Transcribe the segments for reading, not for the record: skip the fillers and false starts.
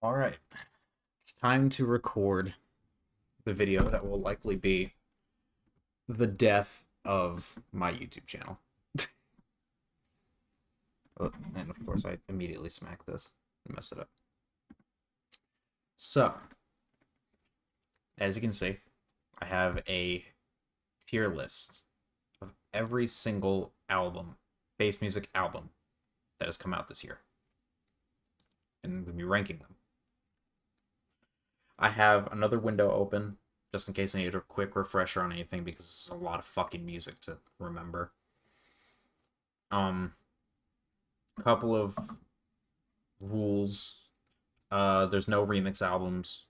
All right, it's time to record the video that will likely be the death of my YouTube channel. Oh, and of course, I immediately smack this and mess it up. So, as you can see, I have a tier list of every single album, bass music album, that has come out this year. And I'm going to be ranking them. I have another window open just in case I need a quick refresher on anything because it's a lot of fucking music to remember. Couple of rules. There's no remix albums.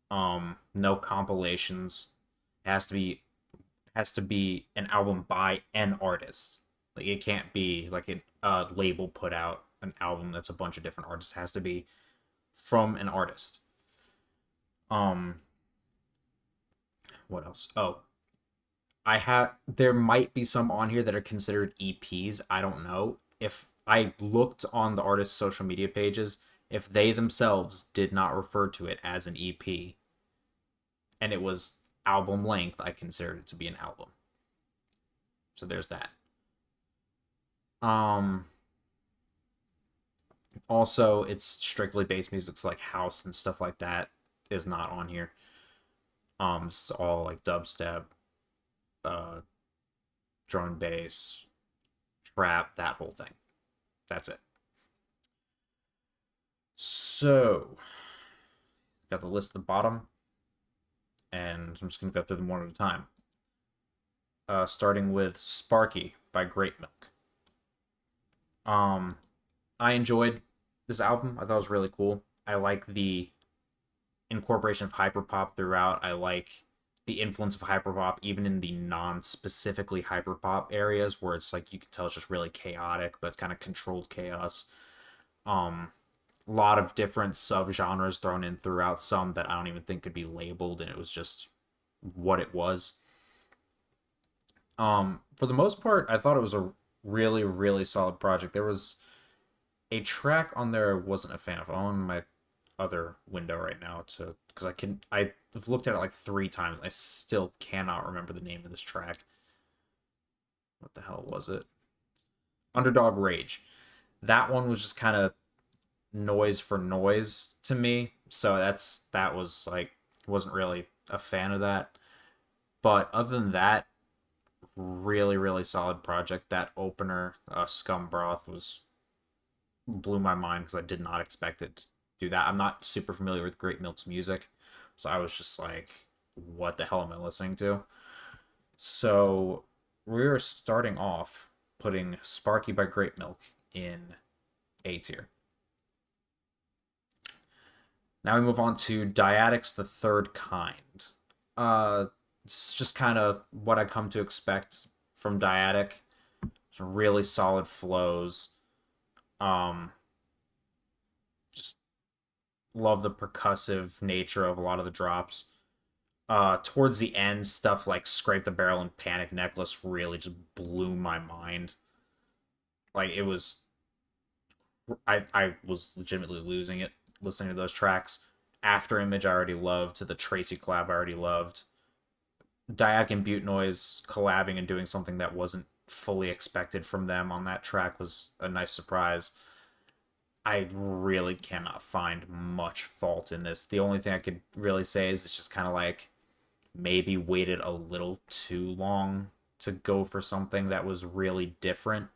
No compilations. It has to be an album by an artist. Like it can't be like a label put out an album that's a bunch of different artists. It has to be from an artist. What else? Oh, there might be some on here that are considered EPs. I don't know. If I looked on the artist's social media pages, if they themselves did not refer to it as an EP and it was album length, I considered it to be an album. So there's that. Also, it's strictly bass music, so like house and stuff like that is not on here. It's all like dubstep, uh, drum and bass, trap, that whole thing. That's it. So, got the list at the bottom, and I'm just gonna go through them one at a time. Starting with Sparky by Grape Milk. I enjoyed this album. I thought it was really cool. I like the incorporation of hyperpop throughout. I like the influence of hyperpop even in the non-specifically hyperpop areas where it's like you can tell it's just really chaotic, but it's kind of controlled chaos. A lot of different subgenres thrown in throughout, some that I don't even think could be labeled, and it was just what it was. For the most part, I thought it was a really, really solid project. There was a track on there I wasn't a fan of. I'm on my other window right now to because I've looked at it like 3 times. I still cannot remember the name of this track. What the hell was it? Underdog Rage. That one was just kind of noise for noise to me. So that was like wasn't really a fan of that. But other than that, really, really solid project. That opener, Scum Broth, was blew my mind because I did not expect it to do that. I'm not super familiar with Grape Milk's music, so I was just like, what the hell am I listening to? So we're starting off putting Sparky by Grape Milk in A tier. Now we move on to Dyatic's The Third Kind. It's just kind of what I come to expect from Dyatic. Some really solid flows. Just love the percussive nature of a lot of the drops. Towards the end, stuff like Scrape the Barrel and Panic Necklace really just blew my mind. Like it was, I was legitimately losing it listening to those tracks. After Image I already loved, to the Tracy collab I already loved. Dyatic and Butte Noise collabing and doing something that wasn't fully expected from them on that track was a nice surprise. I really cannot find much fault in this. The only thing I could really say is it's just kind of like maybe waited a little too long to go for something that was really different.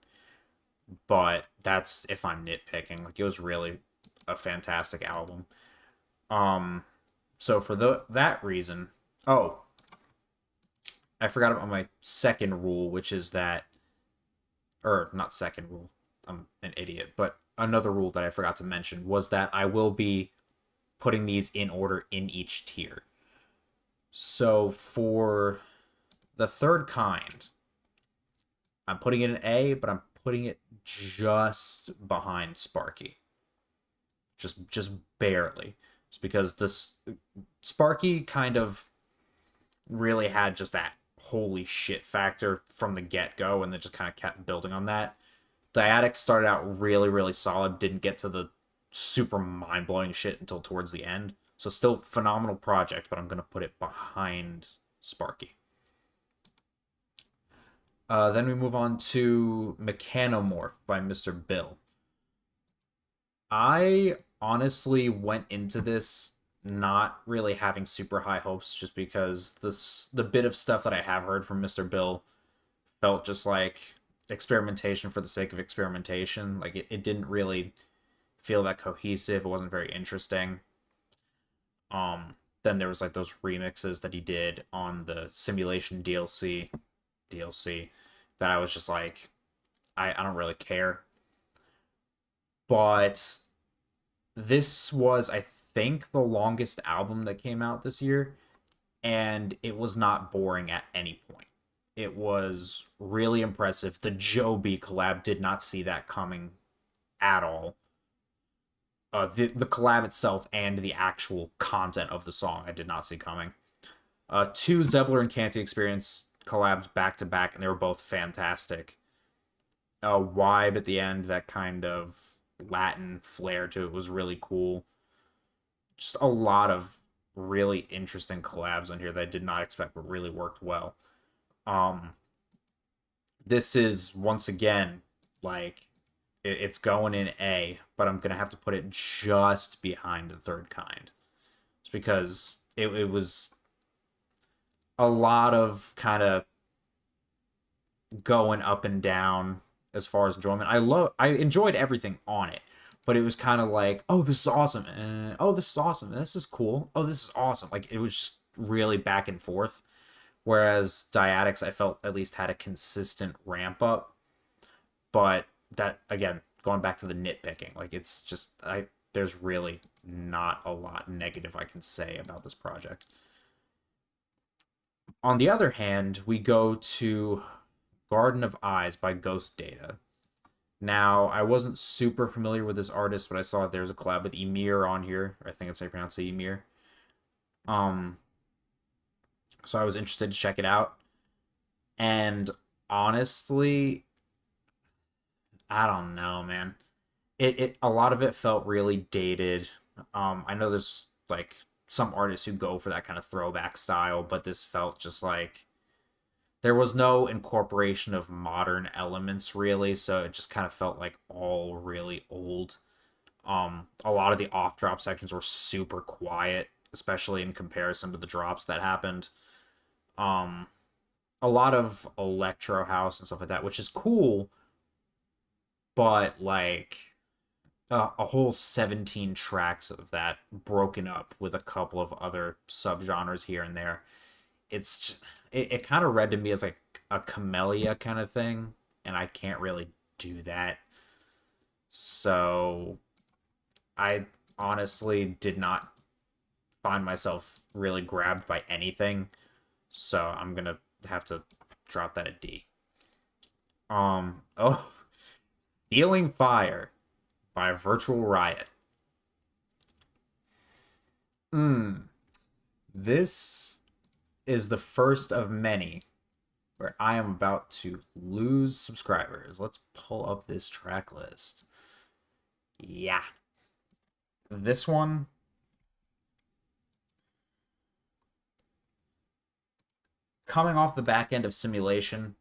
But that's if I'm nitpicking. Like it was really a fantastic album. So for that reason, oh, I forgot about my second rule, which is that, or not second rule, I'm an idiot, but another rule that I forgot to mention was that I will be putting these in order in each tier. So for The Third Kind, I'm putting it in A, but I'm putting it just behind Sparky. Just barely. Just because this Sparky kind of really had just that holy shit factor from the get-go and then just kind of kept building on that. Dyatic started out really, really solid, didn't get to the super mind-blowing shit until towards the end. So still phenomenal project, but I'm going to put it behind Sparky. Then we move on to Mechanomorph by Mr. Bill. I honestly went into this not really having super high hopes, just because the bit of stuff that I have heard from Mr. Bill felt just like experimentation for the sake of experimentation. Like it didn't really feel that cohesive. It wasn't very interesting. Then there was like those remixes that he did on the simulation DLC that I was just like, I don't really care. But this was, I think, the longest album that came out this year, and it was not boring at any point. It was really impressive. The Joe B collab, did not see that coming at all. The collab itself and the actual content of the song, I did not see coming. Two Zebler and Canty Experience collabs back to back, and they were both fantastic. Vibe at the end, that kind of Latin flair to it was really cool. Just a lot of really interesting collabs on here that I did not expect, but really worked well. This is, once again, like, it's going in A, but I'm gonna have to put it just behind the Third Kind. It's because it was a lot of kind of going up and down as far as enjoyment. I enjoyed everything on it, but it was kind of like, oh, this is awesome, oh, this is awesome, this is cool, oh, this is awesome. Like, it was just really back and forth. Whereas Dyatics, I felt, at least had a consistent ramp up. But that, again, going back to the nitpicking, like, it's just, there's really not a lot negative I can say about this project. On the other hand, we go to Garden of Eyes by Ghost Data. Now, I wasn't super familiar with this artist, but I saw there's a collab with Emir on here. I think that's how you pronounce it, Emir. So I was interested to check it out. And honestly, I don't know, man. It a lot of it felt really dated. I know there's like some artists who go for that kind of throwback style, but this felt just like there was no incorporation of modern elements really, so it just kind of felt like all really old. A lot of the off drop sections were super quiet, especially in comparison to the drops that happened. A lot of electro house and stuff like that, which is cool, but like a whole 17 tracks of that broken up with a couple of other subgenres here and there. It's just, it kind of read to me as like a camellia kind of thing, and I can't really do that. So I honestly did not find myself really grabbed by anything. So I'm gonna have to drop that at D. Oh, Stealing Fire by Virtual Riot. This is the first of many where I am about to lose subscribers. Let's pull up this track list. Yeah. This one, coming off the back end of Simulation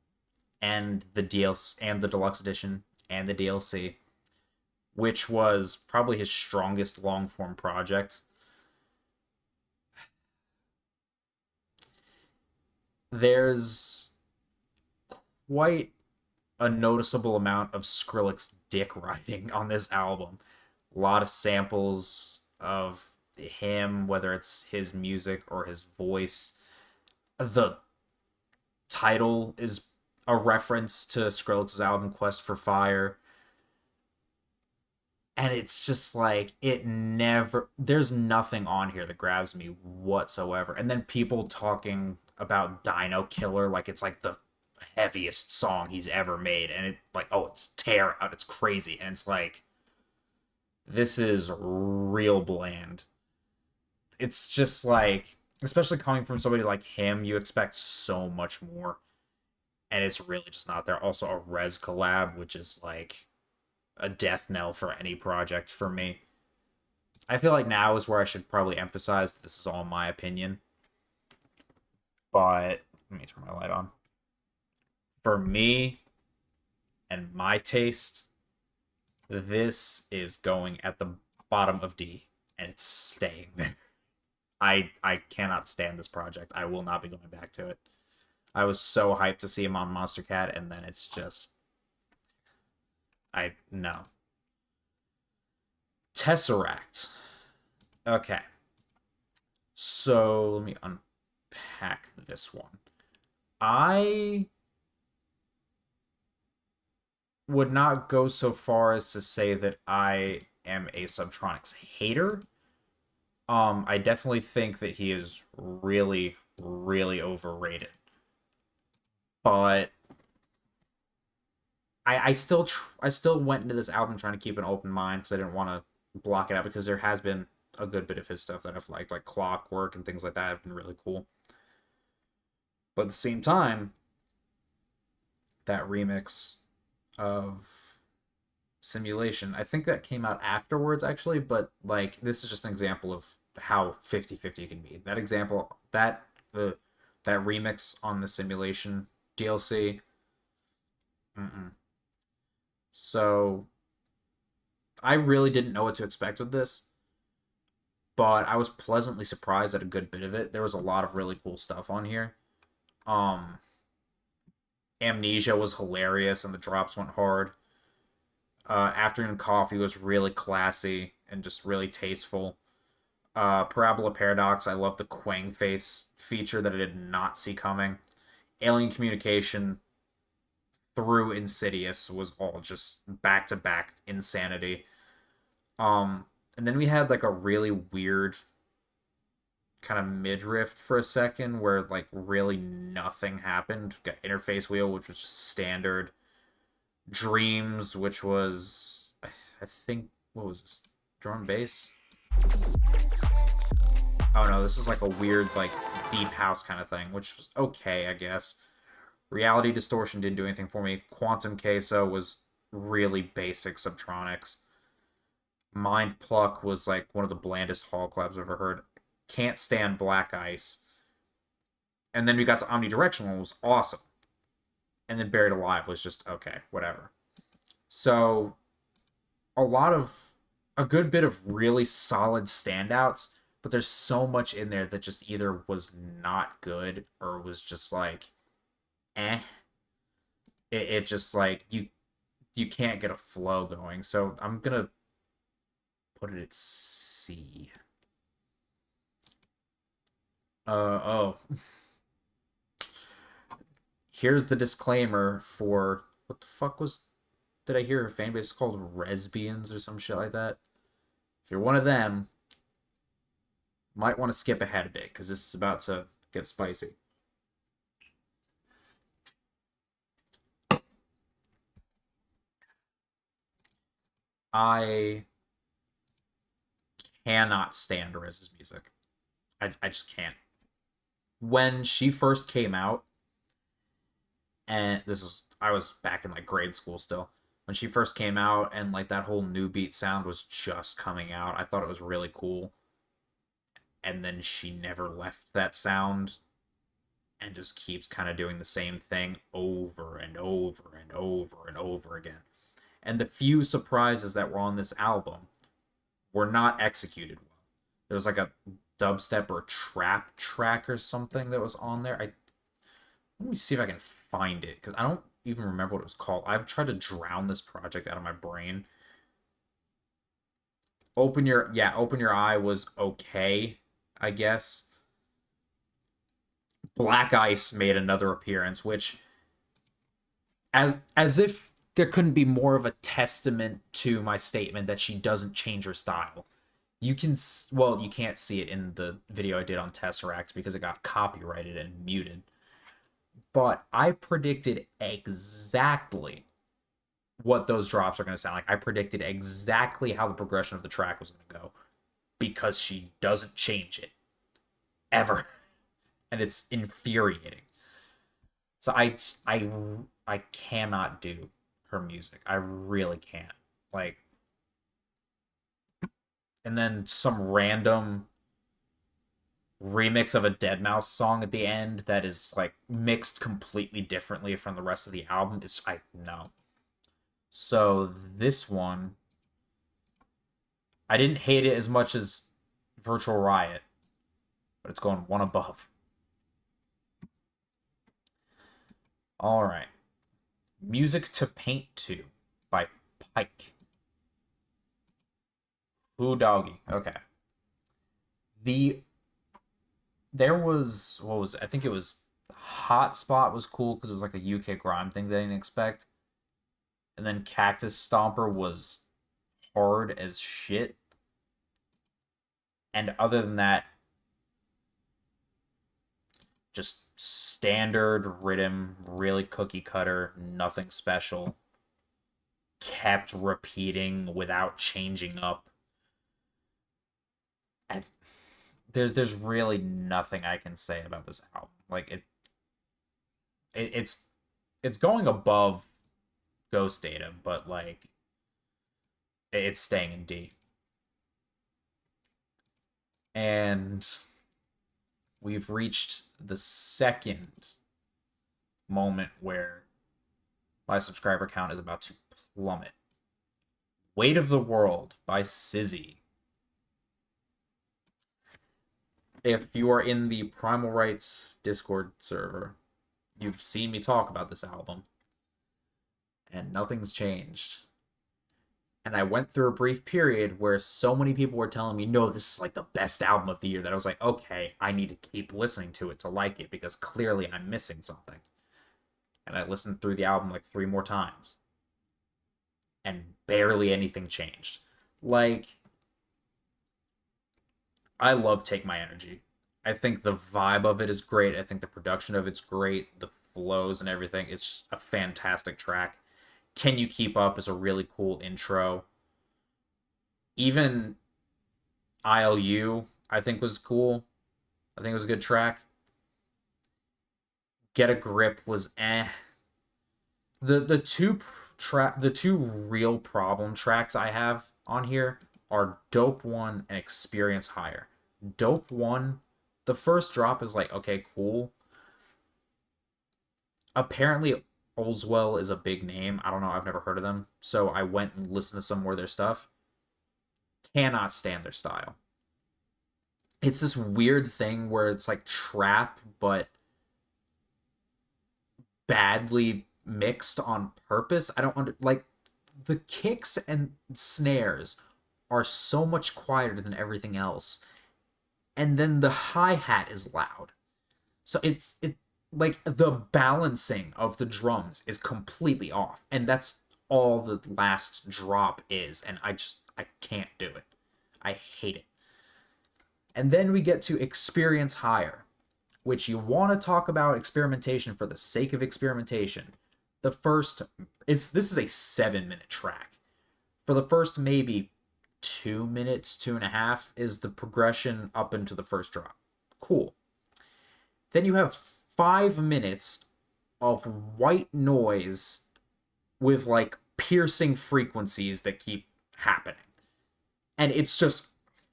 and the DLC and the Deluxe Edition and the DLC, which was probably his strongest long-form project. There's quite a noticeable amount of Skrillex dick riding on this album. A lot of samples of him, whether it's his music or his voice. The title is a reference to Skrillex's album Quest for Fire. And it's just like, there's nothing on here that grabs me whatsoever. And then people talking about Dino Killer like it's like the heaviest song he's ever made. And it like, oh, it's tear out, it's crazy. And it's like, this is real bland. It's just like, especially coming from somebody like him, you expect so much more. And it's really just not there. Also, a REZZ collab, which is like a death knell for any project for me. I feel like now is where I should probably emphasize that this is all my opinion. But let me turn my light on. For me and my taste, this is going at the bottom of D, and it's staying there. I cannot stand this project. I will not be going back to it. I was so hyped to see him on Monster Cat, and then it's just... no. Tesseract. Okay. So, let me unpack this one. I would not go so far as to say that I am a Subtronics hater. I definitely think that he is really, really overrated. But I still went into this album trying to keep an open mind because I didn't want to block it out, because there has been a good bit of his stuff that I've liked, like Clockwork and things like that have been really cool. But at the same time, that remix of Simulation, I think that came out afterwards actually, but like this is just an example of how 50-50 can be. That example, that remix on the Simulation DLC. So I really didn't know what to expect with this, but I was pleasantly surprised at a good bit of it. There was a lot of really cool stuff on here. Amnesia was hilarious and the drops went hard. Afternoon Coffee was really classy and just really tasteful. Parabola Paradox, I love the Quang face feature that I did not see coming. Alien Communication through Insidious was all just back-to-back insanity. And then we had like a really weird kind of midriff for a second where like really nothing happened. We got Interface Wheel, which was just standard. Dreams, which was I think, what was this? Drum bass? Oh no, this was like a weird like deep house kind of thing, which was okay, I guess. Reality Distortion didn't do anything for me. Quantum Queso was really basic Subtronics. Mind Pluck was like one of the blandest hall claps I've ever heard. Can't stand Black Ice. And then we got to Omnidirectional, was awesome. And then Buried Alive was just okay, whatever. So a good bit of really solid standouts, but there's so much in there that just either was not good or was just like it just like you can't get a flow going. So I'm gonna put it at C. Oh. Here's the disclaimer for what the fuck was, did I hear her fan base called Resbians or some shit like that? If you're one of them, might want to skip ahead a bit because this is about to get spicy. I cannot stand REZZ's music. I just can't. When she first came out, and I was back in like grade school still. When she first came out and like that whole new beat sound was just coming out, I thought it was really cool. And then she never left that sound and just keeps kind of doing the same thing over and over and over and over again. And the few surprises that were on this album were not executed well. There was like a dubstep or trap track or something that was on there. Let me see if I can find it, because I don't even remember what it was called. I've tried to drown this project out of my brain. Open Your Eye was okay, I guess. Black Ice made another appearance, which as if there couldn't be more of a testament to my statement that she doesn't change her style. You can't see it in the video I did on Tesseract because it got copyrighted and muted. But I predicted exactly what those drops are going to sound like. I predicted exactly how the progression of the track was going to go because she doesn't change it ever. And it's infuriating. So I cannot do her music. I really can't. Like, and then some random remix of a Deadmau5 song at the end that is like mixed completely differently from the rest of the album. It's I no. So this one, I didn't hate it as much as Virtual Riot, but it's going one above. All right. Music to Paint To by PYKE. Ooh, doggy. Okay. The there was what was it? I think it was Hotspot was cool because it was like a UK grime thing they didn't expect, and then Cactus Stomper was hard as shit. And other than that, just standard rhythm, really cookie cutter, nothing special. Kept repeating without changing up. And there's really nothing I can say about this album. Like it's going above Ghost Data, but like it's staying in D. And we've reached the second moment where my subscriber count is about to plummet. Weight of the World by Syzy. If you are in the Primal Rights Discord server, you've seen me talk about this album, and nothing's changed. And I went through a brief period where so many people were telling me, no, this is like the best album of the year, that I was like, okay, I need to keep listening to it to like it, because clearly I'm missing something. And I listened through the album like 3 more times, and barely anything changed. Like, I love Take My Energy. I think the vibe of it is great. I think the production of it's great. The flows and everything. It's a fantastic track. Can You Keep Up is a really cool intro. Even ILU, I think, was cool. I think it was a good track. Get a Grip was eh. The two real problem tracks I have on here are Dope 1 and Experience Higher. Dope 1, the first drop is like, okay, cool. Apparently Oldswell is a big name. I don't know, I've never heard of them. So I went and listened to some more of their stuff. Cannot stand their style. It's this weird thing where it's like trap, but badly mixed on purpose. I don't like the kicks and snares are so much quieter than everything else. And then the hi-hat is loud. So it like the balancing of the drums is completely off. And that's all the last drop is, and I can't do it. I hate it. And then we get to Experience Higher, which you want to talk about experimentation for the sake of experimentation. This is a 7-minute track. For the first maybe 2 minutes, 2.5 is the progression up into the first drop. Cool. Then you have 5 minutes of white noise with like piercing frequencies that keep happening. And it's just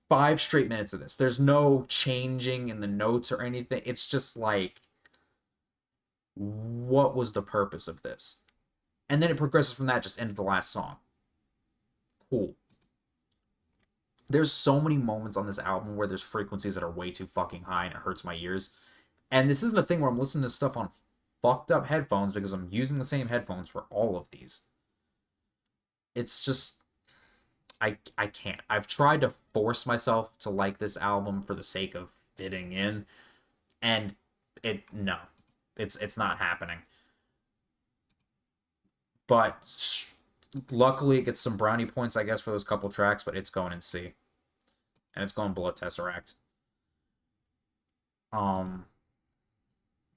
5 straight minutes of this. There's no changing in the notes or anything. It's just like, what was the purpose of this? And then it progresses from that just into the last song. Cool. There's so many moments on this album where there's frequencies that are way too fucking high and it hurts my ears. And this isn't a thing where I'm listening to stuff on fucked up headphones, because I'm using the same headphones for all of these. It's just, I can't. I've tried to force myself to like this album for the sake of fitting in, and it's not happening. But luckily it gets some brownie points, I guess, for those couple tracks, but it's going in C. And it's going below TESSERACT.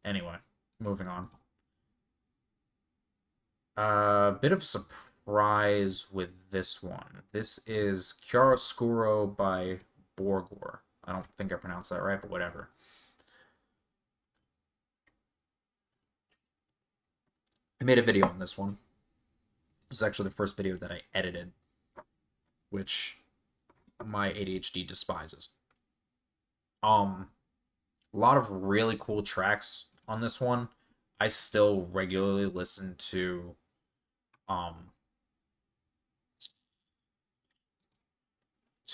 Anyway, moving on. A bit of a surprise with this one. This is Chiaroscuro by Borgore. I don't think I pronounced that right, but whatever. I made a video on this one. This is actually the first video that I edited, which my ADHD despises. A lot of really cool tracks on this one. I still regularly listen to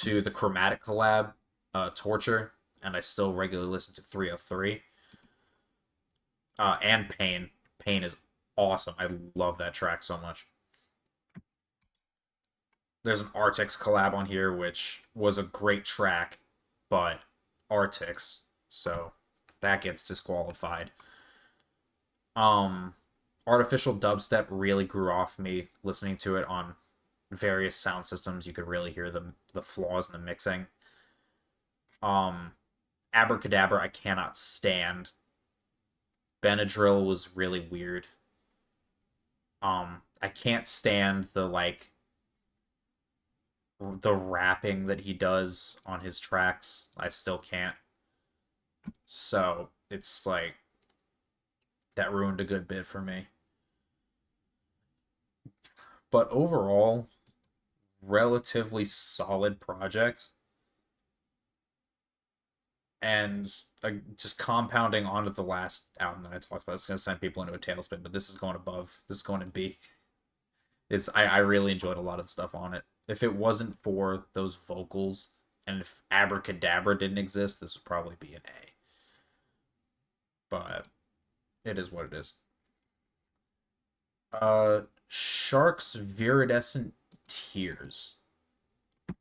the Chromatic collab, Torture, and I still regularly listen to 303. And Pain. Pain is awesome. I love that track so much. There's an Artix collab on here, which was a great track, but Artix, so that gets disqualified. Artificial dubstep really grew off me listening to it on various sound systems. You could really hear the flaws in the mixing. Abracadabra I cannot stand. Benadryl was really weird. I can't stand the rapping that he does on his tracks. I still can't. So it's like that ruined a good bit for me. But overall, relatively solid project. And just compounding onto the last album that I talked about, it's going to send people into a tailspin, but this is going above. This is going in B. I really enjoyed a lot of stuff on it. If it wasn't for those vocals, and if Abracadabra didn't exist, this would probably be an A. But it is what it is. Shark's Viridescent Tears.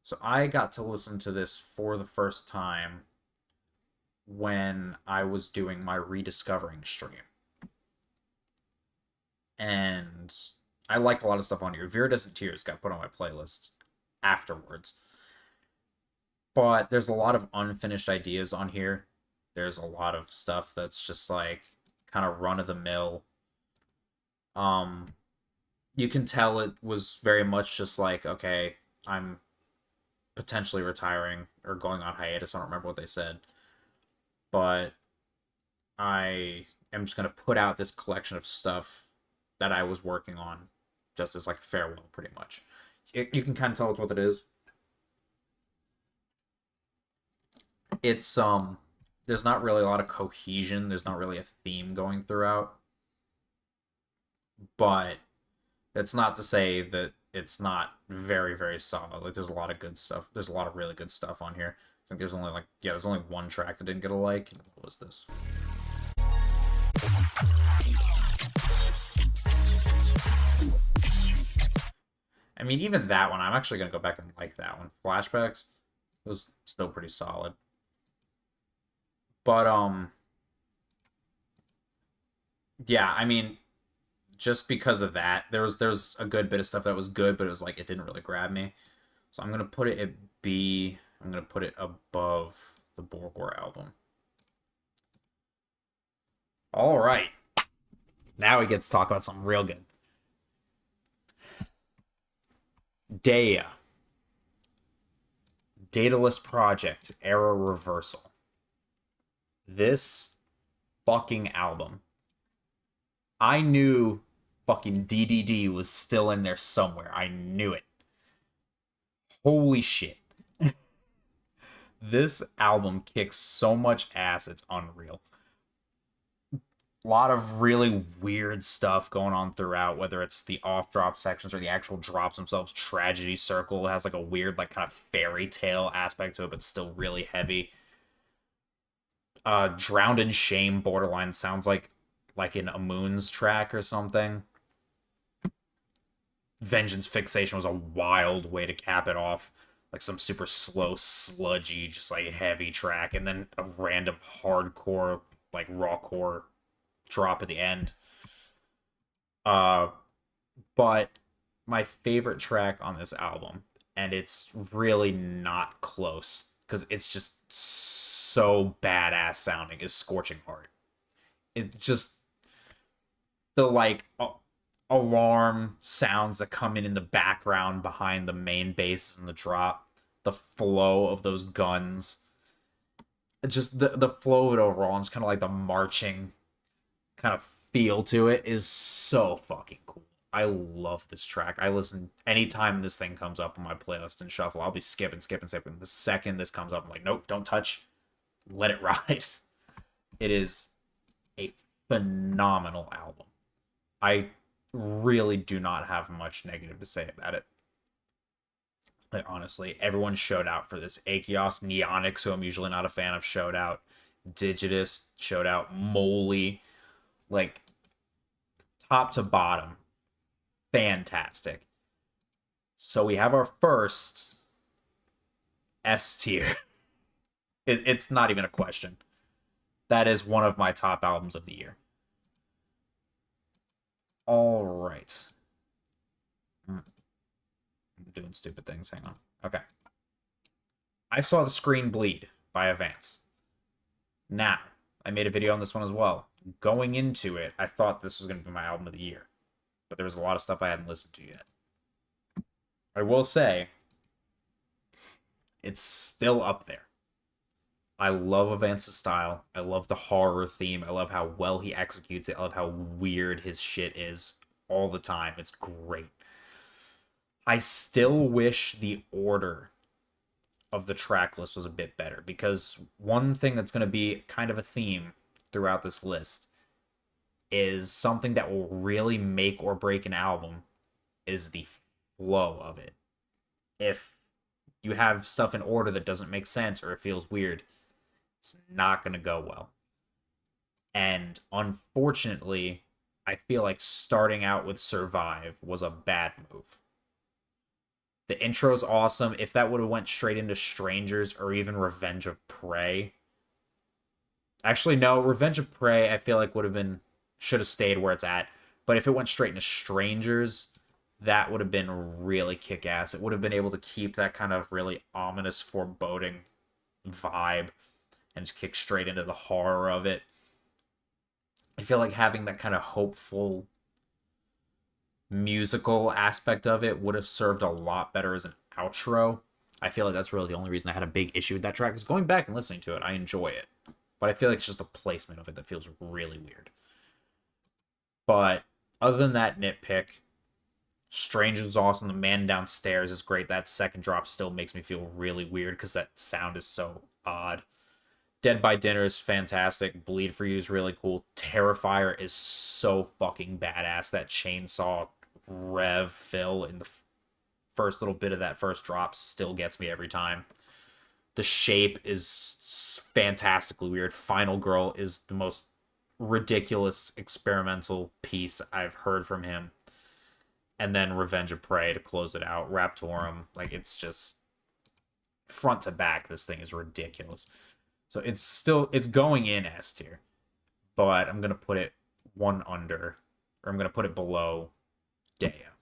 So I got to listen to this for the first time when I was doing my rediscovering stream. And I like a lot of stuff on here. Viridescent Tears got put on my playlist afterwards. But there's a lot of unfinished ideas on here. There's a lot of stuff that's just like kind of run of the mill. You can tell it was very much just like, okay, I'm potentially retiring or going on hiatus. I don't remember what they said. But I am just going to put out this collection of stuff that I was working on just as like farewell, pretty much. You can kind of tell it's what it is. It's, there's not really a lot of cohesion. There's not really a theme going throughout. But it's not to say that it's not very, very solid. Like, there's a lot of good stuff. There's a lot of really good stuff on here. I think there's only there's only one track that didn't get a like. What was this? I mean, even that one, I'm actually going to go back and like that one. Flashbacks was still pretty solid. But, yeah, I mean, just because of that, there's a good bit of stuff that was good, but it was like, it didn't really grab me. So I'm going to put it at B. I'm going to put it above the Borgore album. All right. Now we get to talk about something real good. Daeya. Daedalus Project, Era Reversal. This fucking album. I knew fucking DDD was still in there somewhere. I knew it. Holy shit. This album kicks so much ass, it's unreal. A lot of really weird stuff going on throughout, whether it's the off-drop sections or the actual drops themselves. Tragedy Circle has like a weird, like, kind of fairy tale aspect to it, but still really heavy. Drowned in Shame borderline sounds like in a Moon's track or something. Vengeance Fixation was a wild way to cap it off. Like some super slow, sludgy, just like heavy track, and then a random hardcore, like rawcore drop at the end. But my favorite track on this album, and it's really not close because it's just so badass sounding, is Scorching Heart. It just, the like alarm sounds that come in the background behind the main bass and the drop, the flow of those guns, just the flow of it overall, and just kind of like the marching kind of feel to it is so fucking cool. I love this track. I listen anytime this thing comes up on my playlist and shuffle. I'll be skipping. The second this comes up, I'm like, nope, don't touch. Let it ride. It is a phenomenal album. I really do not have much negative to say about it. Like, honestly, everyone showed out for this. Achios, Neonix, who I'm usually not a fan of, showed out. Digitus showed out. Moly, like, top to bottom, fantastic. So we have our first S tier. It's not even a question. That is one of my top albums of the year. All right. I'm doing stupid things. Hang on. Okay. I saw The Screen Bleed by AVANCE. Now, I made a video on this one as well. Going into it, I thought this was going to be my album of the year. But there was a lot of stuff I hadn't listened to yet. I will say, it's still up there. I love AVANCE's style. I love the horror theme. I love how well he executes it. I love how weird his shit is all the time. It's great. I still wish the order of the track list was a bit better, because one thing that's going to be kind of a theme throughout this list is something that will really make or break an album is the flow of it. If you have stuff in order that doesn't make sense or it feels weird, it's not going to go well. And unfortunately, I feel like starting out with Survive was a bad move. The intro's awesome. If that would have went straight into Strangers or even Revenge of Prey. Actually, no, Revenge of Prey I feel like should have stayed where it's at. But if it went straight into Strangers, that would have been really kick-ass. It would have been able to keep that kind of really ominous, foreboding vibe and just kick straight into the horror of it. I feel like having that kind of hopeful musical aspect of it would have served a lot better as an outro. I feel like that's really the only reason I had a big issue with that track, is going back and listening to it, I enjoy it. But I feel like it's just the placement of it that feels really weird. But other than that nitpick, Strange is awesome. The Man Downstairs is great. That second drop still makes me feel really weird because that sound is so odd. Dead by Dinner is fantastic. Bleed For You is really cool. Terrifier is so fucking badass. That chainsaw rev fill in the first little bit of that first drop still gets me every time. The Shape is fantastically weird. Final Girl is the most ridiculous experimental piece I've heard from him. And then Revenge of Prey to close it out. Raptorum, like, it's just front to back, this thing is ridiculous. So it's going in S tier, but I'm going to put it one under, or I'm going to put it below Daeya.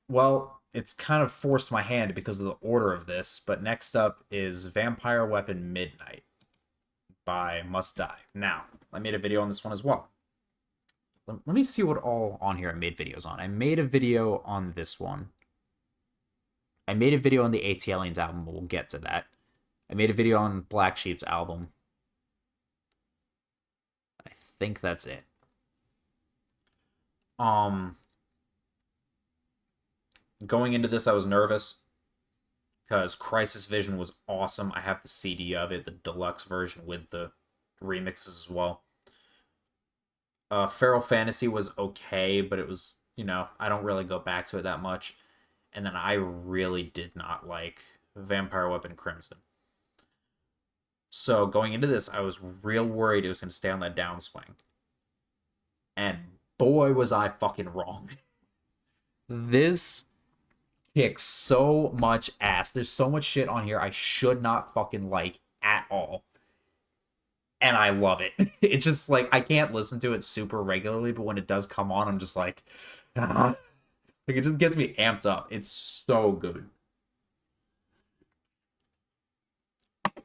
Well, it's kind of forced my hand because of the order of this, but next up is Vampire Weapon Midnight by Must Die. Now, I made a video on this one as well. Let me see what all on here I made videos on. I made a video on this one. I made a video on the ATLiens album, but we'll get to that. I made a video on Black Sheep's album. I think that's it. Going into this, I was nervous because Crisis Vision was awesome. I have the CD of it, the deluxe version with the remixes as well. Feral Fantasy was okay, but it was, I don't really go back to it that much. And then I really did not like Vampire Weapon Crimson. So going into this, I was real worried it was going to stay on that downswing. And boy, was I fucking wrong. This kicks so much ass. There's so much shit on here I should not fucking like at all. And I love it. It's just like, I can't listen to it super regularly, but when it does come on, I'm just like, ah. Like, it just gets me amped up. It's so good.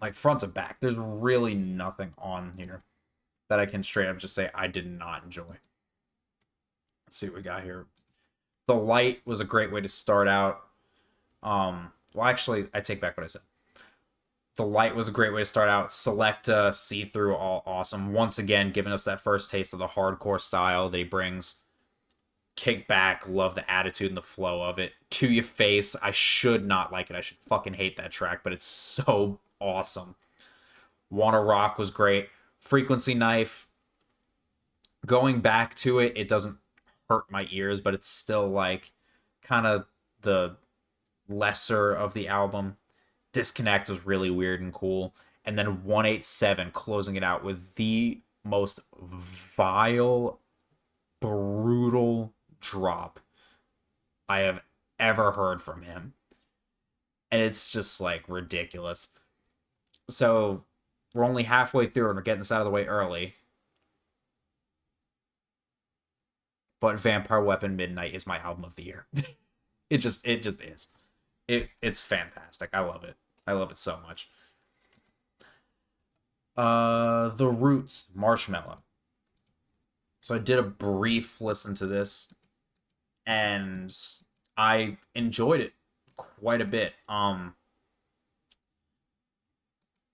Like, front to back, there's really nothing on here that I can straight up just say I did not enjoy. Let's see what we got here. The Light was a great way to start out. Well, actually, I take back what I said. The light was a great way to start out. Selecta, see through, all awesome. Once again, giving us that first taste of the hardcore style that he brings. Kick back, love the attitude and the flow of it. To Your Face, I should not like it. I should fucking hate that track, but it's so awesome. Wanna Rock was great. Frequency Knife, going back to it, it doesn't hurt my ears, but it's still like kind of the lesser of the album. Disconnect was really weird and cool. And then 187 closing it out with the most vile, brutal drop I have ever heard from him. And it's just like ridiculous. So we're only halfway through and we're getting this out of the way early. But Vampire Weapon Midnight is my album of the year. it just is. It's fantastic. I love it. I love it so much. The Roots, Marshmello. So I did a brief listen to this, and I enjoyed it quite a bit.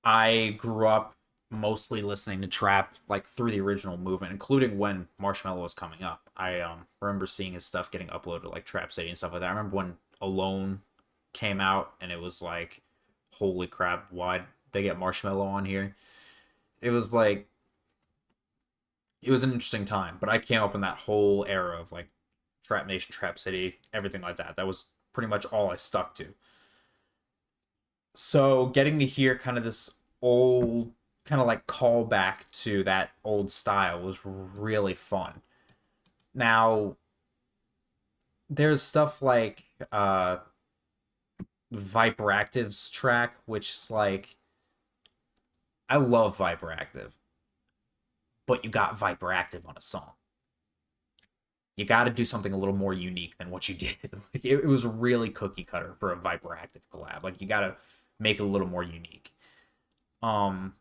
I grew up mostly listening to trap like through the original movement, including when Marshmello was coming up. I remember seeing his stuff getting uploaded to like Trap City and stuff like that. I remember when Alone came out, and it was like, holy crap, why'd they get Marshmello on here? It was like, it was an interesting time, but I came up in that whole era of like Trap Nation, Trap City, everything like that. That was pretty much all I stuck to. So getting to hear kind of this old, kind of like callback to that old style was really fun. Now, there's stuff like Viperactive's track, which is like, I love Viperactive, but you got Viperactive on a song. You got to do something a little more unique than what you did. Like, it was really cookie cutter for a Viperactive collab. Like, you got to make it a little more unique. The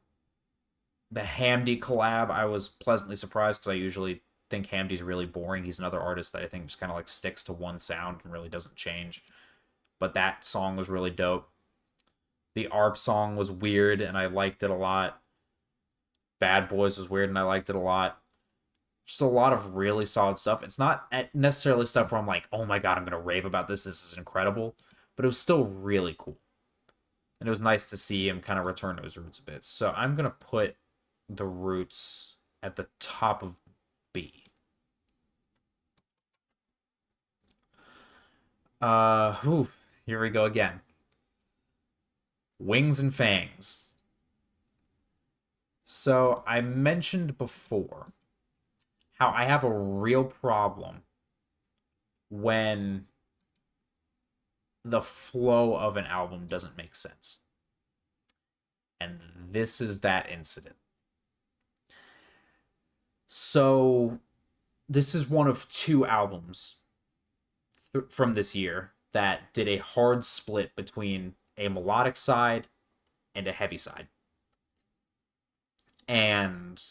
Hamdi collab, I was pleasantly surprised because I usually think Hamdi's really boring. He's another artist that I think just kind of like sticks to one sound and really doesn't change. But that song was really dope. The ARP song was weird and I liked it a lot. Bad Boys was weird and I liked it a lot. Just a lot of really solid stuff. It's not necessarily stuff where I'm like, oh my god, I'm gonna rave about this. This is incredible. But it was still really cool. And it was nice to see him kind of return to his roots a bit. So I'm gonna put the Roots at the top of B. Here we go again. Wings and Fangs. So I mentioned before how I have a real problem when the flow of an album doesn't make sense. And this is that incident. So this is one of two albums from this year that did a hard split between a melodic side and a heavy side. And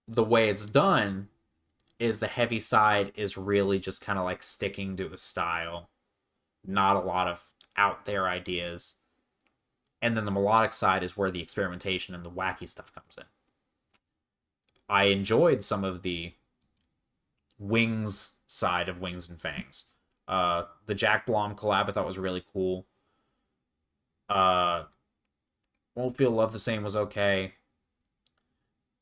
the way it's done is the heavy side is really just kind of like sticking to a style, not a lot of out there ideas. And then the melodic side is where the experimentation and the wacky stuff comes in. I enjoyed some of the Wings side of Wings and Fangs. The Jack Blom collab I thought was really cool. Won't Feel Love the Same was okay.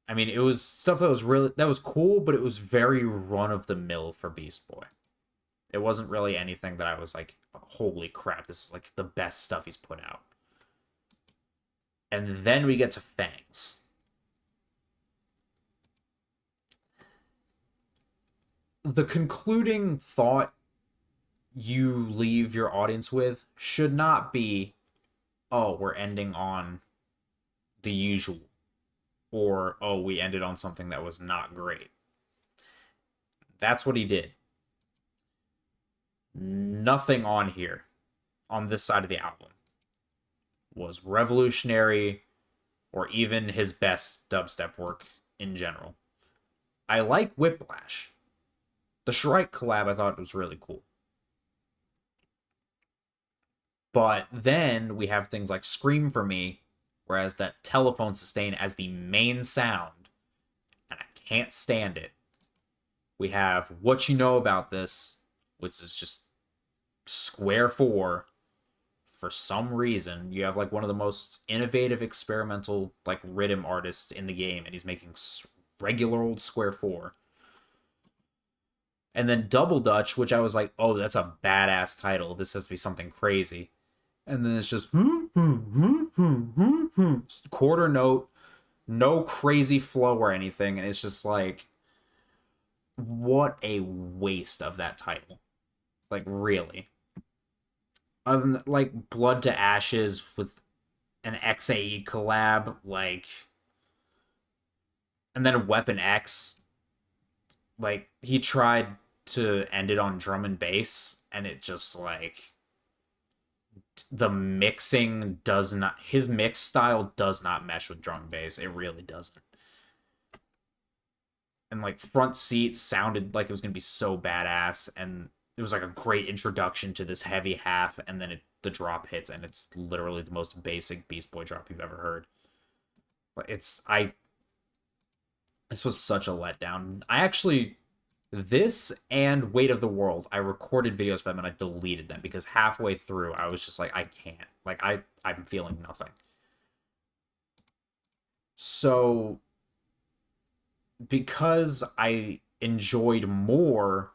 I mean, it was stuff that was cool, but it was very run of the mill for Beast Boy. It wasn't really anything that I was like, holy crap, this is like the best stuff he's put out. And then we get to Fangs. The concluding thought you leave your audience with should not be, oh, we're ending on the usual. Or, oh, we ended on something that was not great. That's what he did. Nothing on here, on this side of the album, was revolutionary or even his best dubstep work in general. I like Whiplash. The Shrike collab I thought was really cool. But then we have things like Scream for Me, whereas that telephone sustain as the main sound, and I can't stand it. We have What You Know About This, which is just square 4 for some reason. You have like one of the most innovative experimental like rhythm artists in the game, and he's making regular old square 4. And then Double Dutch, which I was like, oh, that's a badass title. This has to be something crazy. And then it's just quarter note, no crazy flow or anything, and it's just like, what a waste of that title. Like, really. Other than like Blood to Ashes with an XAE collab, like, and then Weapon X, like, he tried to end it on drum and bass, and it just like, the mixing does not, his mix style does not mesh with drum and bass. It really doesn't. And like Front Seat sounded like it was gonna be so badass, and it was like a great introduction to this heavy half, and then the drop hits, and it's literally the most basic Beast Boy drop you've ever heard. But this was such a letdown. I actually, this and Weight of the World, I recorded videos of them and I deleted them because halfway through I was just like, I can't. Like, I'm feeling nothing. So because I enjoyed more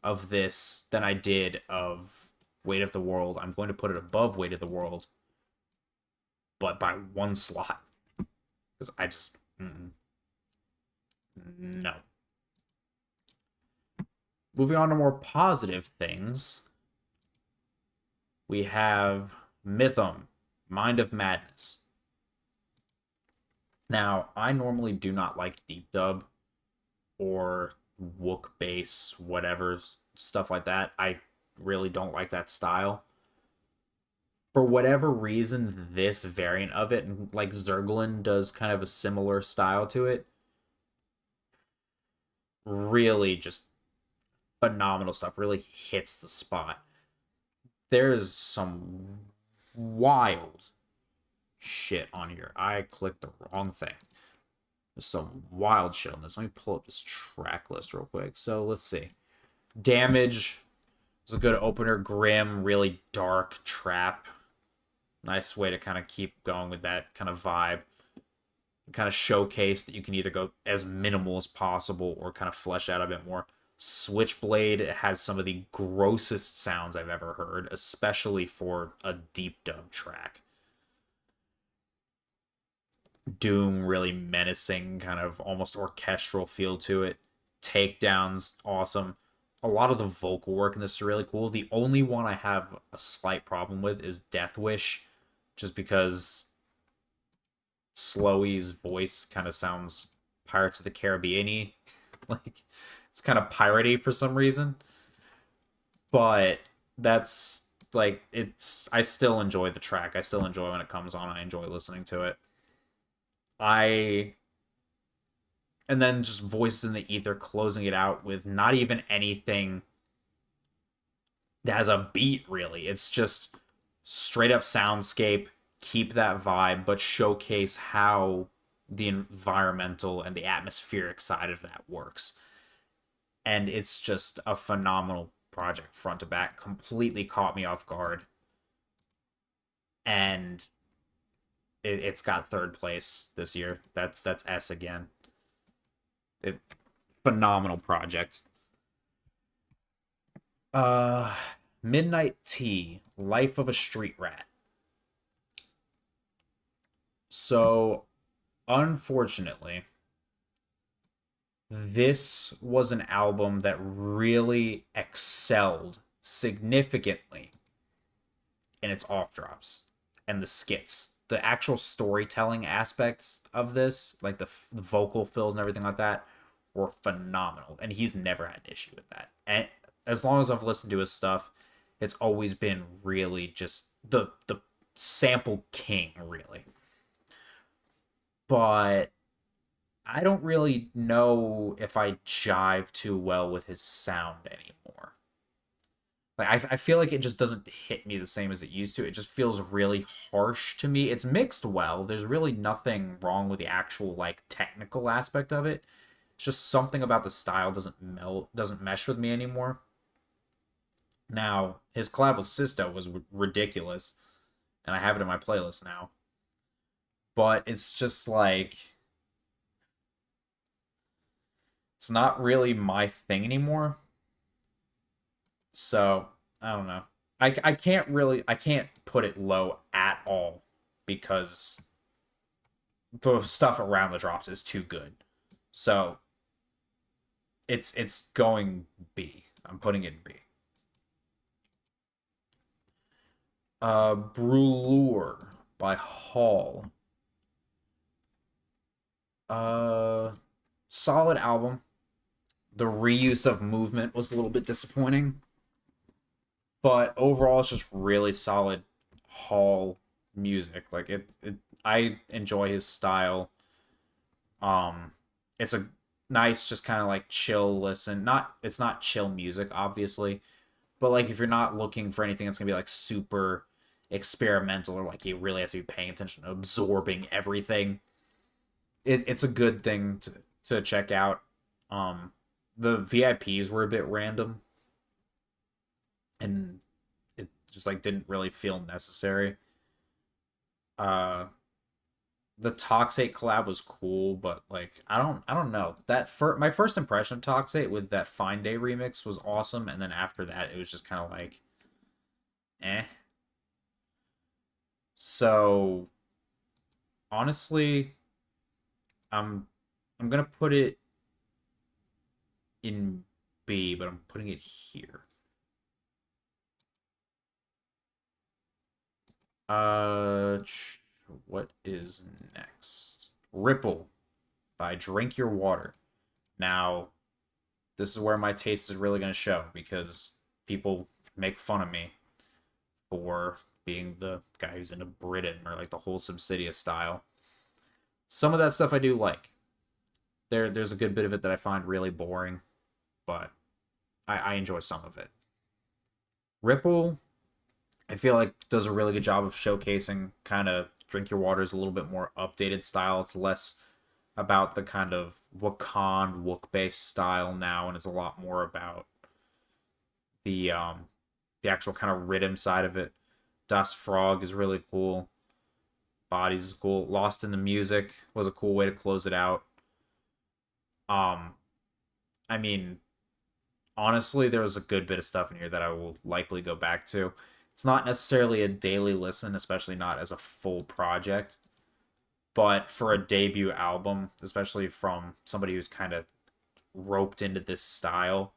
of this than I did of Weight of the World, I'm going to put it above Weight of the World, but by 1 slot. Because I just, no. Moving on to more positive things, we have MYTHM, Mind of Madness. Now, I normally do not like deep dub or wook bass, whatever, stuff like that. I really don't like that style. For whatever reason, this variant of it, like Zerglin does kind of a similar style to it, really just phenomenal stuff, really hits the spot. There's some wild shit on here. I clicked the wrong thing. There's some wild shit on this. Let me pull up this track list real quick. So let's see. Damage was a good opener. Grim, really dark trap. Nice way to kind of keep going with that kind of vibe. Kind of showcase that you can either go as minimal as possible or kind of flesh out a bit more. Switchblade has some of the grossest sounds I've ever heard, especially for a deep dub track. Doom, really menacing, kind of almost orchestral feel to it. Takedowns, awesome. A lot of the vocal work in this is really cool. The only one I have a slight problem with is Death Wish, just because Slowy's voice kind of sounds Pirates of the Caribbean-y. Like, it's kind of piratey for some reason. But that's, like, I still enjoy the track. I still enjoy when it comes on. I enjoy listening to it. And then just Voices in the Ether closing it out with not even anything that has a beat, really. It's just straight up soundscape, keep that vibe, but showcase how the environmental and the atmospheric side of that works. And it's just a phenomenal project front to back. Completely caught me off guard. And it's got 3rd place this year. That's S again. Phenomenal project. Midnight Tea, Life of a Street Rat. So, unfortunately, this was an album that really excelled significantly in its off drops and the skits. The actual storytelling aspects of this, like the vocal fills and everything like that, were phenomenal. And he's never had an issue with that. And as long as I've listened to his stuff, it's always been really just the sample king, really. But I don't really know if I jive too well with his sound anymore. Like I feel like it just doesn't hit me the same as it used to. It just feels really harsh to me. It's mixed well. There's really nothing wrong with the actual like technical aspect of it. It's just something about the style doesn't mesh with me anymore. Now, his collab with Sisto was ridiculous, and I have it in my playlist now. But it's just like it's not really my thing anymore. So, I don't know. I can't put it low at all because the stuff around the drops is too good. So, it's going B. I'm putting it in B. Brulure by Hall. Solid album. The reuse of movement was a little bit disappointing, but overall it's just really solid Hall music. Like I enjoy his style. It's a nice, just kind of like chill listen. It's not chill music, obviously, but like if you're not looking for anything that's gonna be like super experimental or like you really have to be paying attention, absorbing everything, it's a good thing to check out. The VIPs were a bit random, and it just like didn't really feel necessary. Uh, the Toxate collab was cool, but like I don't know that my first impression of Toxate with that Fine Day remix was awesome, and then after that it was just kind of like, eh. So honestly, I'm I'm gonna put it in B, but I'm putting it here. What is next? Ripple by Drink Your Water. Now, this is where my taste is really going to show because people make fun of me for being the guy who's into Britain or like the whole Subsidia style. Some of that stuff I do like. There's a good bit of it that I find really boring, but I enjoy some of it. Ripple, I feel like does a really good job of showcasing kind of Drink Your Water's a little bit more updated style. It's less about the kind of Wakan Wook based style now, and it's a lot more about the actual kind of rhythm side of it. Das Frog is really cool. Bodies is cool. Lost in the Music was a cool way to close it out. Um, I mean, honestly, there was a good bit of stuff in here that I will likely go back to. It's not necessarily a daily listen, especially not as a full project. But for a debut album, especially from somebody who's kind of roped into this style,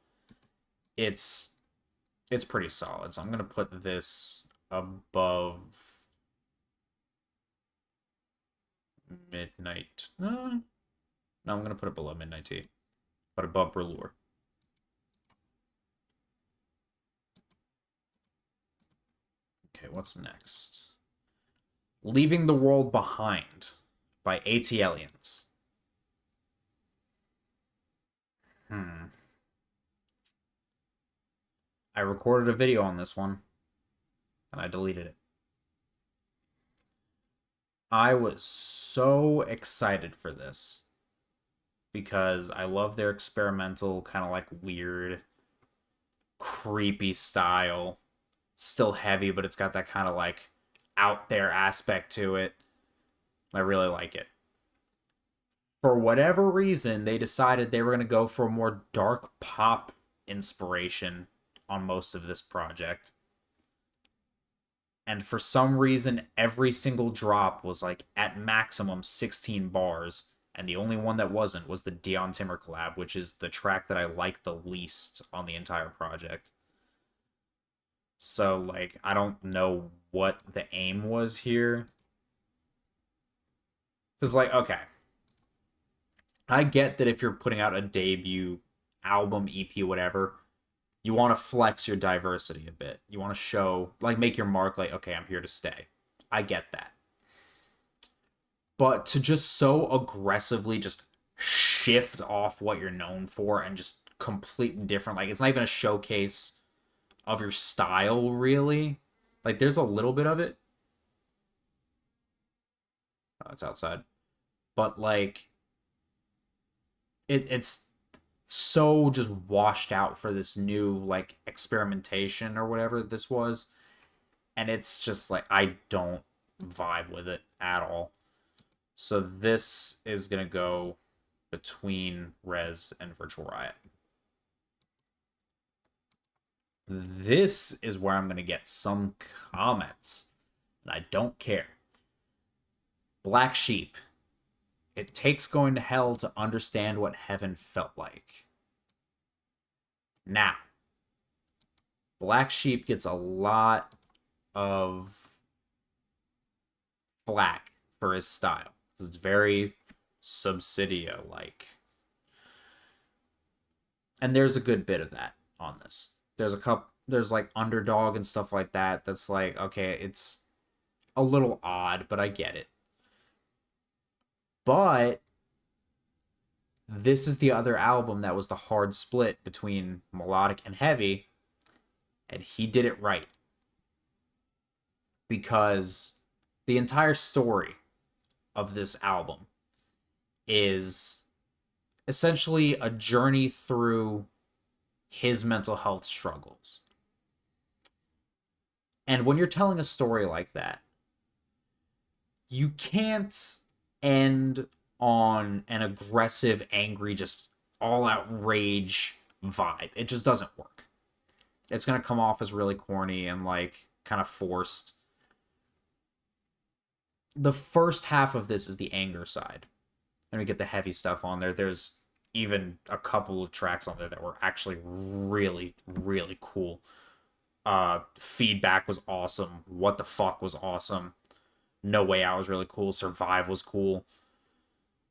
it's pretty solid. So I'm gonna put this above Midnight. No, I'm gonna put it below Midnight Tea, but above Brulure. Okay, what's next? Leaving the World Behind by ATLiens. I recorded a video on this one, and I deleted it. I was so excited for this because I love their experimental, kind of like weird, creepy style. It's still heavy, but it's got that kind of like out there aspect to it. I really like it. For whatever reason, they decided they were going to go for a more dark pop inspiration on most of this project. And for some reason, every single drop was like at maximum 16 bars. And the only one that wasn't was the Dion Timmer collab, which is the track that I like the least on the entire project. So, like, I don't know what the aim was here. Because, like, okay. I get that if you're putting out a debut album, EP, whatever, you want to flex your diversity a bit. You want to show, like, make your mark, like, okay, I'm here to stay. I get that. But to just so aggressively just shift off what you're known for and just completely different, like, it's not even a showcase of your style, really. Like, there's a little bit of it. Oh, it's outside. But, like, it's so just washed out for this new, like, experimentation or whatever this was. And it's just, like, I don't vibe with it at all. So this is going to go between REZZ and Virtual Riot. This is where I'm going to get some comments. And I don't care. Black Sheep. It takes going to hell to understand what heaven felt like. Now, Black Sheep gets a lot of flack for his style. It's very Subsidia-like. And there's a good bit of that on this. There's like Underdog and stuff like that. That's like, okay, it's a little odd, but I get it. But this is the other album that was the hard split between melodic and heavy, and he did it right. Because the entire story of this album is essentially a journey through his mental health struggles. And when you're telling a story like that, you can't end on an aggressive, angry, just all-out rage vibe. It just doesn't work. It's going to come off as really corny and, like, kind of forced. The first half of this is the anger side. And we get the heavy stuff on there. There's even a couple of tracks on there that were actually really, really cool. Feedback was awesome. What the Fuck was awesome. No Way Out was really cool. Survive was cool.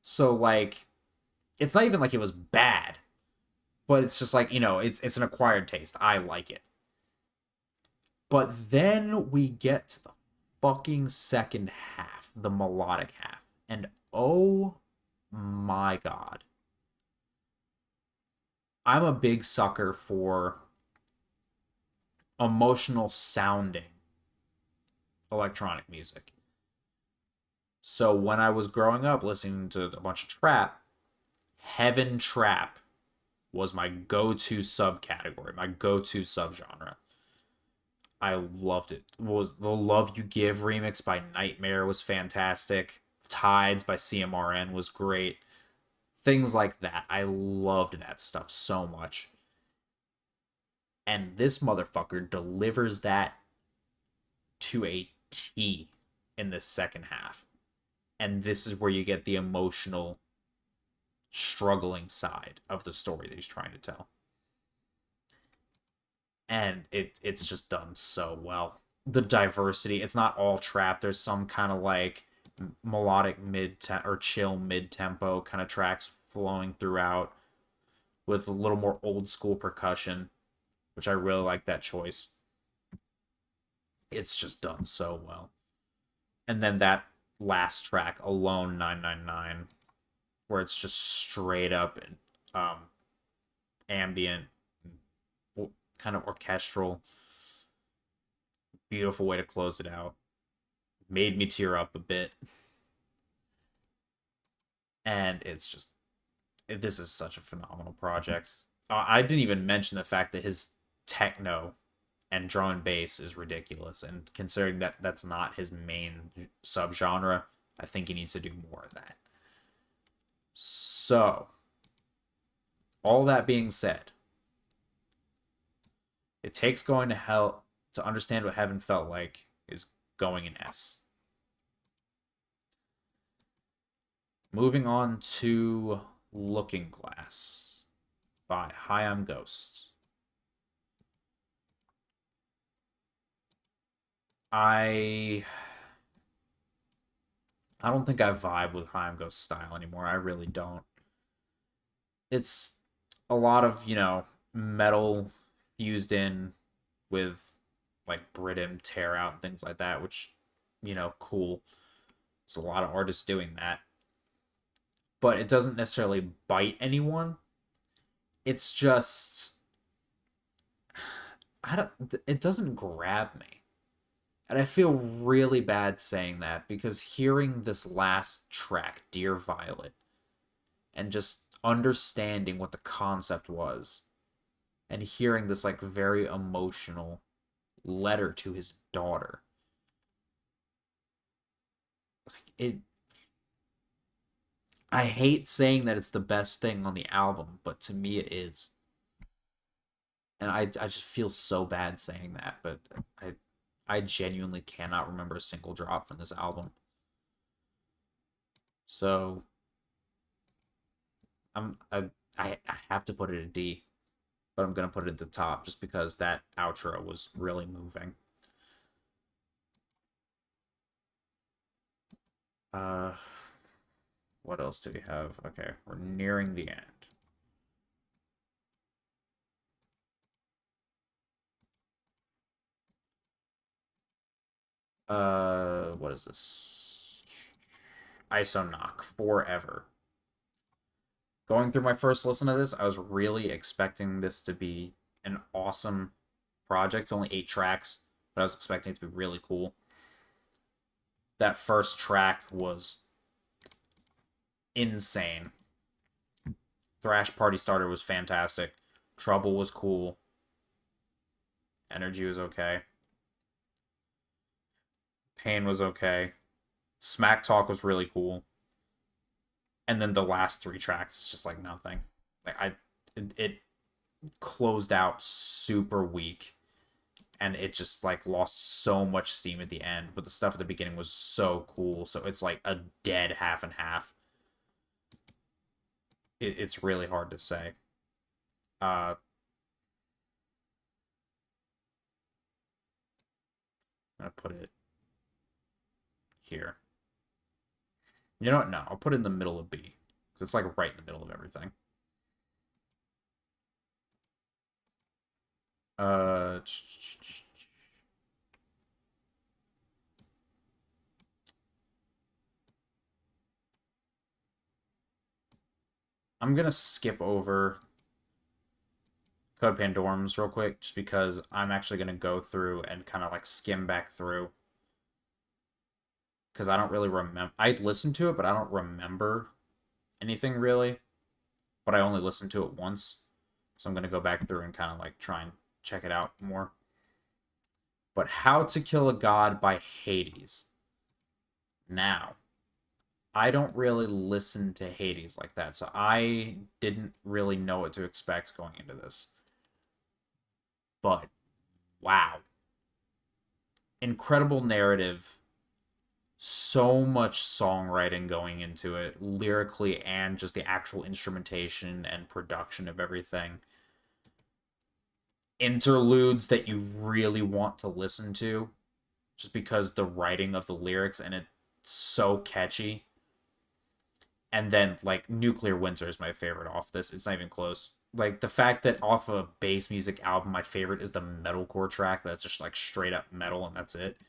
So, like, it's not even like it was bad. But it's just like, you know, it's an acquired taste. I like it. But then we get to the fucking second half. The melodic half. And oh my god. I'm a big sucker for emotional sounding electronic music. So when I was growing up listening to a bunch of trap, Heaven Trap was my go-to subcategory, my go-to subgenre. I loved it. Was the Love You Give remix by Nightmare was fantastic. Tides by CMRN was great. Things like that. I loved that stuff so much. And this motherfucker delivers that to a T in the second half. And this is where you get the emotional, struggling side of the story that he's trying to tell. And it's just done so well. The diversity, it's not all trap. There's some kind of like melodic or chill mid-tempo kind of tracks flowing throughout with a little more old school percussion, which I really like that choice. It's just done so well. And then that last track, Alone 999, where it's just straight up ambient, kind of orchestral. Beautiful way to close it out. Made me tear up a bit. And it's just, this is such a phenomenal project. I didn't even mention the fact that his techno and drum and bass is ridiculous. And considering that that's not his main subgenre, I think he needs to do more of that. So, all that being said, It Takes Going to Hell to Understand What Heaven Felt Like is going in S. Moving on to Looking Glass by Hi, I'm Ghost. I don't think I vibe with Hi, I'm Ghost style anymore. I really don't. It's a lot of, you know, metal fused in with like Britain, Tear Out, and things like that, which, you know, cool. There's a lot of artists doing that. But it doesn't necessarily bite anyone. It's just, it doesn't grab me. And I feel really bad saying that because hearing this last track, Dear Violet, and just understanding what the concept was, and hearing this like very emotional letter to his daughter, like it I hate saying that it's the best thing on the album, but to me it is. And I just feel so bad saying that, but I I genuinely cannot remember a single drop from this album. So I'm I have to put it at D, but I'm gonna put it at the top just because that outro was really moving. Uh, what else do we have? Okay, we're nearing the end. What is this? ISOKNOCK Forever. Going through my first listen to this, I was really expecting this to be an awesome project. It's only 8 tracks, but I was expecting it to be really cool. That first track was insane. Thrash Party Starter was fantastic. Trouble was cool. Energy was okay. Pain was okay. Smack Talk was really cool. And then the last 3 tracks is just like nothing. Like it closed out super weak, and it just like lost so much steam at the end. But the stuff at the beginning was so cool, so it's like a dead half and half. It's really hard to say. Uh, I'm gonna put it here. You know what? No, I'll put it in the middle of B. Because it's like right in the middle of everything. Uh, I'm gonna skip over Code Pandorums real quick, just because I'm actually gonna go through and kind of like skim back through. Because I don't really remember. I listened to it, but I don't remember anything really. But I only listened to it once. So I'm gonna go back through and kind of like try and check it out more. But How to Kill a God by HVDES. Now, I don't really listen to HVDES like that, so I didn't really know what to expect going into this. But wow. Incredible narrative. So much songwriting going into it, lyrically and just the actual instrumentation and production of everything. Interludes that you really want to listen to just because the writing of the lyrics and it's so catchy. And then like Nuclear Winter is my favorite off this. It's not even close. Like the fact that off a bass music album, my favorite is the metalcore track. That's just like straight up metal, and that's it.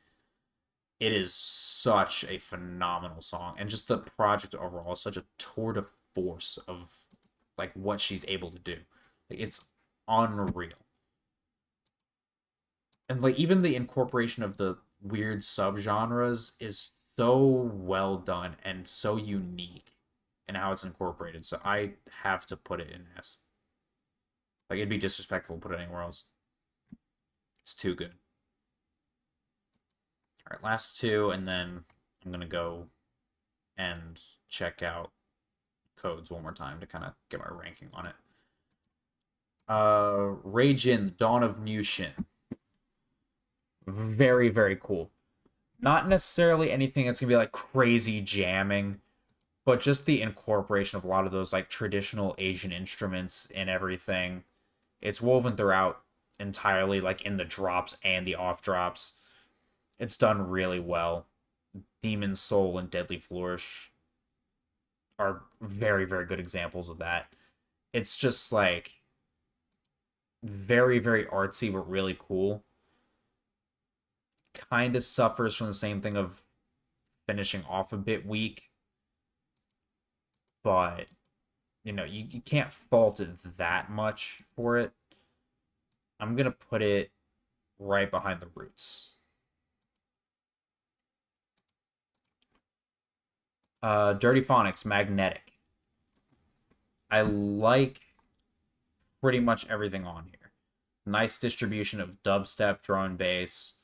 It is such a phenomenal song, and just the project overall is such a tour de force of like what she's able to do. Like it's unreal. And like even the incorporation of the weird subgenres is so well done and so unique in how it's incorporated. So I have to put it in S. Like it'd be disrespectful to put it anywhere else. It's too good. All right, last 2, and then I'm gonna go and check out codes one more time to kind of get my ranking on it. RayJhin, Dawn of Nyushin. Very, very cool. Not necessarily anything that's gonna be like crazy jamming, but just the incorporation of a lot of those like traditional Asian instruments and everything. It's woven throughout entirely, like in the drops and the off drops. It's done really well. Demon Soul and Deadly Flourish are very, very good examples of that. It's just like very, very artsy, but really cool. Kind of suffers from the same thing of finishing off a bit weak, but you can't fault it that much for it. I'm gonna put it right behind the roots. Dirtyphonics, Magnetic. I like pretty much everything on here. Nice distribution of dubstep, drum and bass,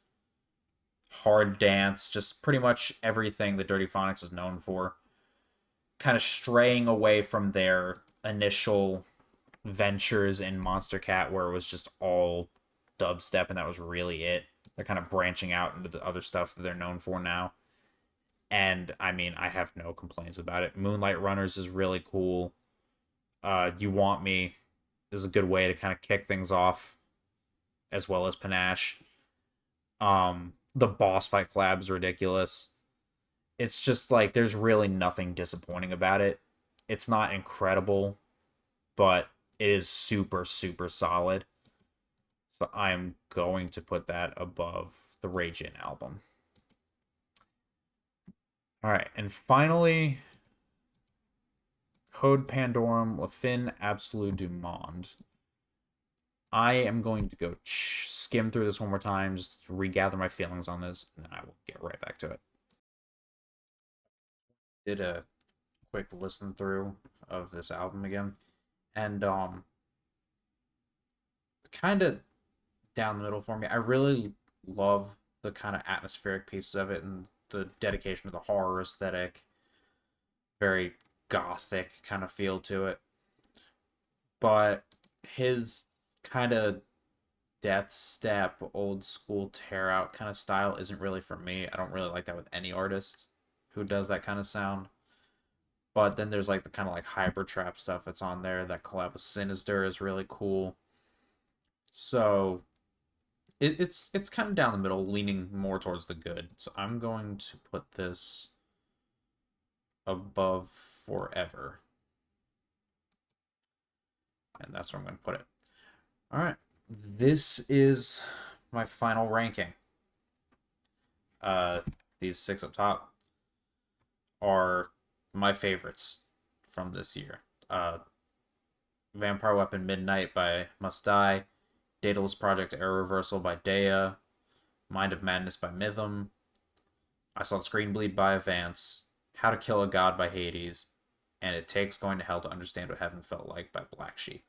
hard dance, just pretty much everything that Dirtyphonics is known for. Kind of straying away from their initial ventures in Monster Cat, where it was just all dubstep and that was really it. They're kind of branching out into the other stuff that they're known for now. And I mean, I have no complaints about it. Moonlight Runners is really cool. You Want Me is a good way to kind of kick things off, as well as Panache. The boss fight collab is ridiculous. It's just like there's really nothing disappointing about it. It's not incredible, but it is super, super solid. So I'm going to put that above the RayJhin album. All right, and finally, Code Pandorum, Le Fin Absolu du Monde. I am going to go skim through this one more time, just to regather my feelings on this, and then I will get right back to it. Did a quick listen through of this album again, and kind of down the middle for me. I really love the kind of atmospheric pieces of it and the dedication to the horror aesthetic, very gothic kind of feel to it. But his kind of death step, old school tear out kind of style isn't really for me. I don't really like that with any artist who does that kind of sound. But then there's like the kind of like hyper trap stuff that's on there. That collab with Sinister is really cool. So it's kind of down the middle, leaning more towards the good. So I'm going to put this above Forever. And that's where I'm going to put it. All right. This is my final ranking. These 6 up top are my favorites from this year. Vampire Weapon Midnight by Must Die, Daedalus Project Error Reversal by Daeya, Mind of Madness by MYTHM, I Saw the Screen Bleed by AVANCE, How to Kill a God by HVDES, and It Takes Going to Hell to Understand What Heaven Felt Like by Black Sheep.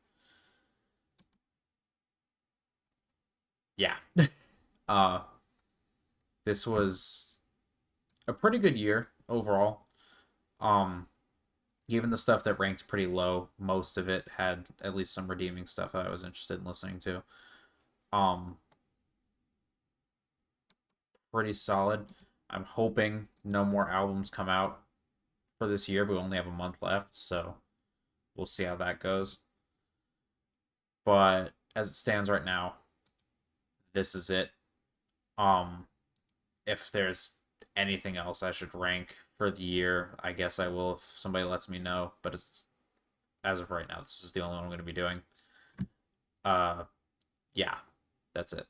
Yeah. This was a pretty good year overall. Given the stuff that ranked pretty low, most of it had at least some redeeming stuff that I was interested in listening to. Pretty solid. I'm hoping no more albums come out for this year. We only have a month left, so we'll see how that goes. But as it stands right now, this is it. If there's anything else I should rank for the year, I guess I will if somebody lets me know. But it's as of right now, this is the only one I'm going to be doing. Yeah, that's it.